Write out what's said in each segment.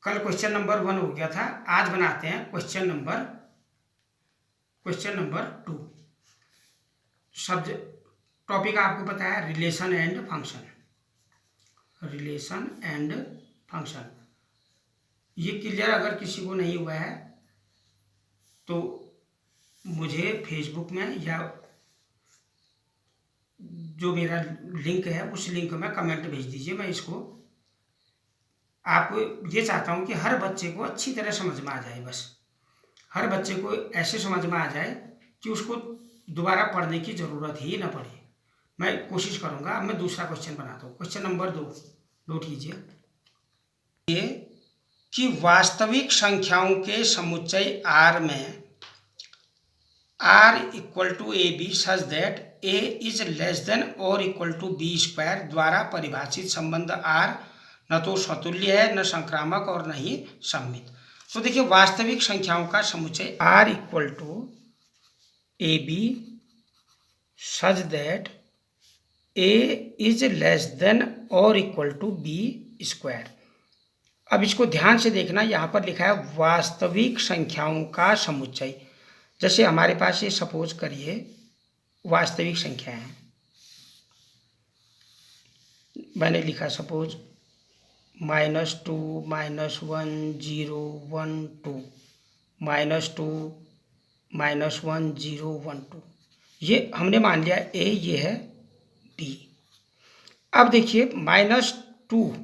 कल question number 1 हो गया था, आज बनाते हैं क्वेश्चन नंबर 2। सब्जेक्ट टॉपिक आपको पता है रिलेशन एंड फंक्शन। ये क्लियर अगर किसी को नहीं हुआ है तो मुझे फेसबुक में या जो मेरा लिंक है उस लिंक में कमेंट भेज दीजिए। मैं इसको आपको ये चाहता हूँ कि हर बच्चे को अच्छी तरह समझ में आ जाए। बस हर बच्चे को ऐसे समझ में आ जाए कि उसको दोबारा पढ़ने की ज़रूरत ही ना पड़े। मैं कोशिश करूँगा। अब मैं दूसरा क्वेश्चन बनाता हूँ। क्वेश्चन नंबर 2 नोट कीजिए। ये कि वास्तविक संख्याओं के समुच्चय R में R equal to A B such that A is less than और इक्वल टू बी स्क्वायर द्वारा परिभाषित संबंध R न तो स्वतुल्य है, न संक्रामक और न ही सममित। तो देखिए, वास्तविक संख्याओं का समुच्चय R equal to A B such that A is less than और इक्वल टू बी स्क्वायर। अब इसको ध्यान से देखना, यहाँ पर लिखा है वास्तविक संख्याओं का समुच्चय। जैसे हमारे पास ये सपोज करिए वास्तविक संख्या है, मैंने लिखा सपोज -2 -1 0 1 2 -2 -1 0 1 2। ये हमने मान लिया ए, ये है बी। अब देखिए -2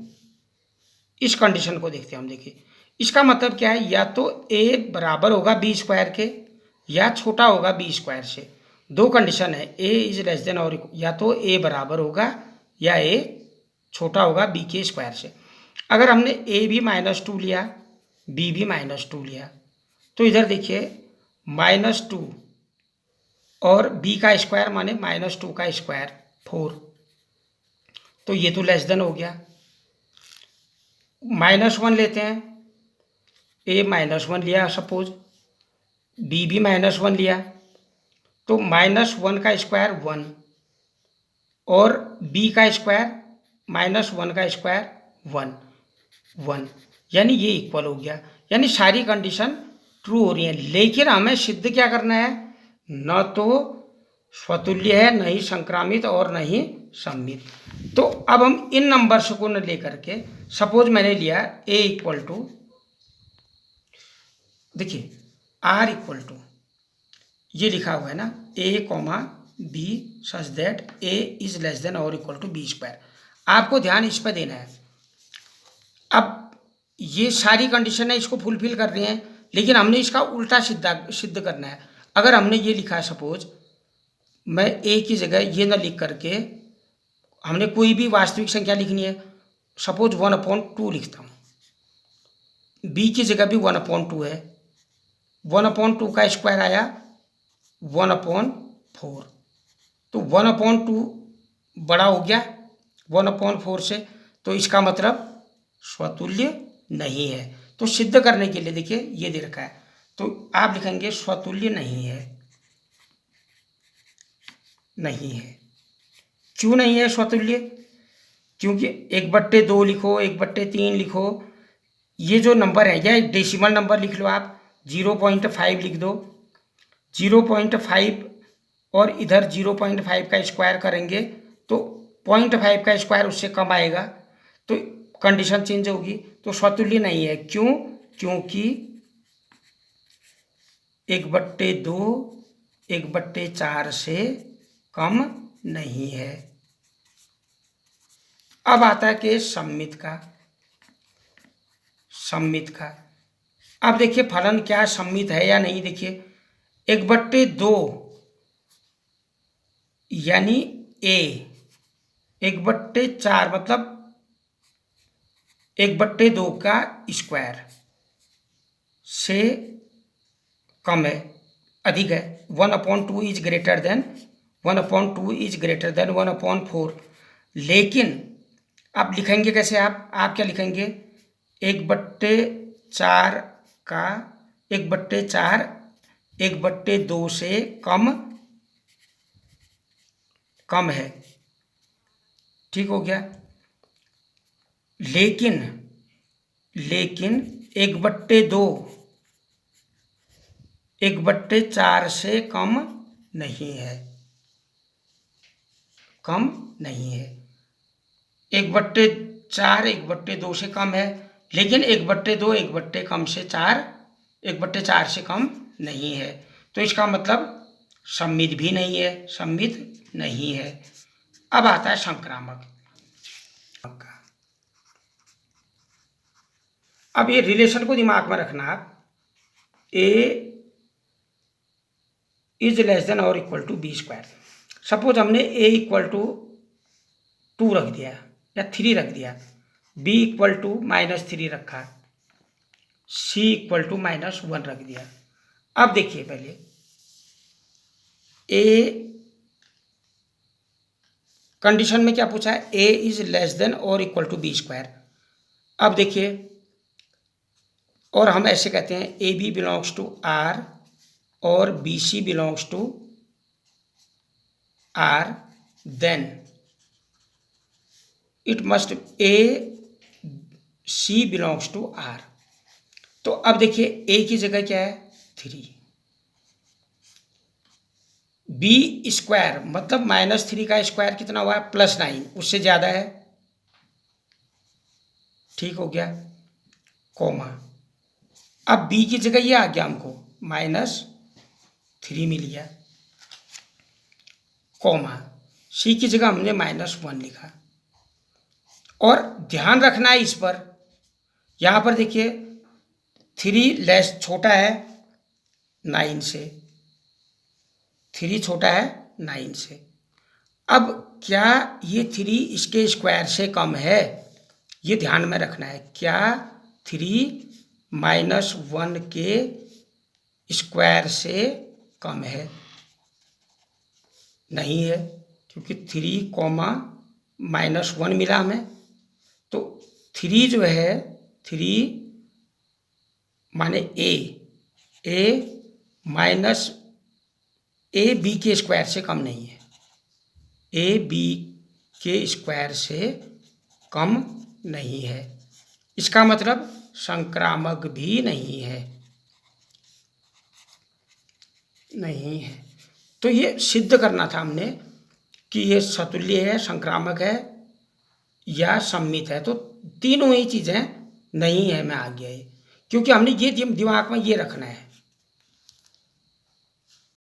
इस कंडीशन को देखते हैं हम। देखिए इसका मतलब क्या है, या तो ए बराबर होगा बी स्क्वायर के या छोटा होगा बी स्क्वायर से। दो कंडीशन है, ए इज लेस देन और या तो ए बराबर होगा या ए छोटा होगा बी के स्क्वायर से। अगर हमने ए भी -2 लिया, बी भी -2 लिया, तो इधर देखिए -2 और बी का स्क्वायर माने -2 का स्क्वायर 4, तो ये तो लेस देन हो गया। -1 लेते हैं, ए -1 लिया सपोज, बी भी -1 लिया, तो -1 का स्क्वायर 1 और बी का स्क्वायर -1 का स्क्वायर 1, यानी ये इक्वल हो गया। यानी सारी कंडीशन ट्रू हो रही है। लेकिन हमें सिद्ध क्या करना है, न तो स्वतुल्य है, न ही संक्रामित और न ही सममित। तो अब हम इन नंबर्स को न लेकर के, सपोज मैंने लिया ए इक्वल टू, देखिए आर इक्वल टू, ये लिखा हुआ है ना a comma b such that A is less than और इक्वल टू बी स्क्वायर। आपको ध्यान इस पर देना है। अब ये सारी कंडीशन है, इसको फुलफिल कर रही हैं, लेकिन हमने इसका उल्टा सिद्ध करना है। अगर हमने ये लिखा है सपोज, मैं ए की जगह ये ना लिख करके हमने कोई भी वास्तविक संख्या लिखनी है, सपोज 1/2 लिखता हूँ, बी की जगह भी 1/2 है, 1/2 का स्क्वायर आया 1/4, तो 1/2 बड़ा हो गया 1/4 से, तो इसका मतलब स्वतुल्य नहीं है। तो सिद्ध करने के लिए देखिए ये दे रखा है, तो आप लिखेंगे स्वतुल्य नहीं है। क्यों नहीं है स्वतुल्य? क्योंकि 1/2 लिखो, 1/3 लिखो, ये जो नंबर है, या डेसिमल नंबर लिख लो आप, 0.5 लिख दो, 0.5 और इधर 0.5 का स्क्वायर करेंगे तो 0.5 का स्क्वायर उससे कम आएगा, तो कंडीशन चेंज होगी। तो स्वतुल्य नहीं है। क्यों? क्योंकि 1/2 1/4 से कम नहीं है। अब आता है कि सममित का। अब देखिए फलन क्या सममित है या नहीं। देखिए 1/2 यानी ए, 1/4 मतलब 1/2 का स्क्वायर से कम है, अधिक है। 1/2 इज ग्रेटर देन 1/4। लेकिन आप लिखेंगे कैसे? आप क्या लिखेंगे? 1/4 का 1/4 1/2 से कम है, ठीक हो गया। लेकिन 1/2 1/4 से कम नहीं है, कम नहीं है। 1/4 1/2 से कम है, लेकिन 1/2 1/4 से कम नहीं है। तो इसका मतलब सममित भी नहीं है, सममित नहीं है। अब आता है संक्रामक का। अब ये रिलेशन को दिमाग में रखना आप, a इज लेस देन और इक्वल टू b²। सपोज हमने a इक्वल टू 2 रख दिया या 3 रख दिया, b इक्वल टू -3 रखा, c इक्वल टू -1 रख दिया। अब देखिए पहले a कंडीशन में क्या पूछा है, a इज लेस देन और इक्वल टू b²। अब देखिए, और हम ऐसे कहते हैं a b belongs to R और b c belongs to R, then it must a c belongs to R. तो अब देखिए ए की जगह क्या है 3, b² मतलब -3 का स्क्वायर कितना हुआ है +9, उससे ज़्यादा है, ठीक हो गया, कोमा। अब b की जगह ये आ गया हमको -3 मिल गया, कोमा, c की जगह हमने -1 लिखा। और ध्यान रखना है इस पर, यहाँ पर देखिए 3 लेस छोटा है 9 से, 3 छोटा है 9 से। अब क्या ये 3 इसके स्क्वायर से कम है, ये ध्यान में रखना है। क्या 3 -1 के स्क्वायर से कम है? नहीं है, क्योंकि 3, -1 मिला हमें। तो 3 जो है 3 माने ए बी के स्क्वायर से कम नहीं है, ए बी के स्क्वायर से कम नहीं है। इसका मतलब संक्रामक भी नहीं है, नहीं है। तो ये सिद्ध करना था हमने कि ये सतुल्य है, संक्रामक है या सममित है। तो तीनों ही चीज़ें नहीं है में आ गया ये, क्योंकि हमने ये दिमाग में ये रखना है।